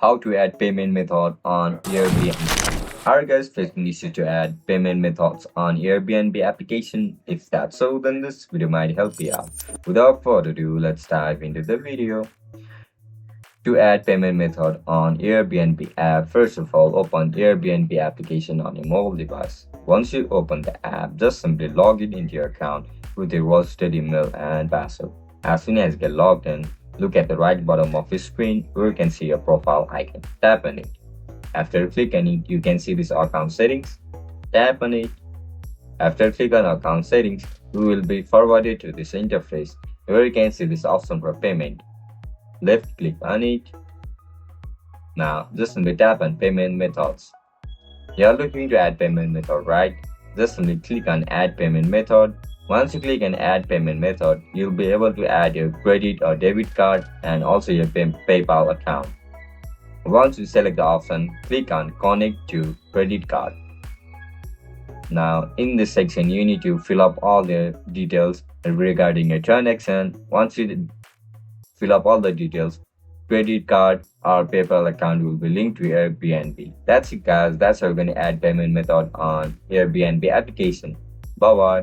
How to add payment method on Airbnb. Are you guys facing issue to add payment methods on Airbnb application? If that's so, then this video might help you out. Without further ado, let's dive into the video. To add payment method on Airbnb app, first of all, open Airbnb application on your mobile device. Once you open the app, just simply log in into your account with your registered email and password. As soon as you get logged in, look at the right bottom of your screen where you can see your profile icon. Tap on it. After click on it, you can see this account settings. Tap on it. After click on account settings, you will be forwarded to this interface where you can see this option for payment. Left click on it. Now just simply tap on payment methods. You are looking to add payment method, right? Just simply click on add payment method. Once you click on add payment method, you'll be able to add your credit or debit card and also your PayPal account. Once you select the option, click on connect to credit card. Now in this section, you need to fill up all the details regarding your transaction. Once you fill up all the details, credit card or PayPal account will be linked to Airbnb. That's it guys, that's how you're going to add payment method on Airbnb application. Bye bye.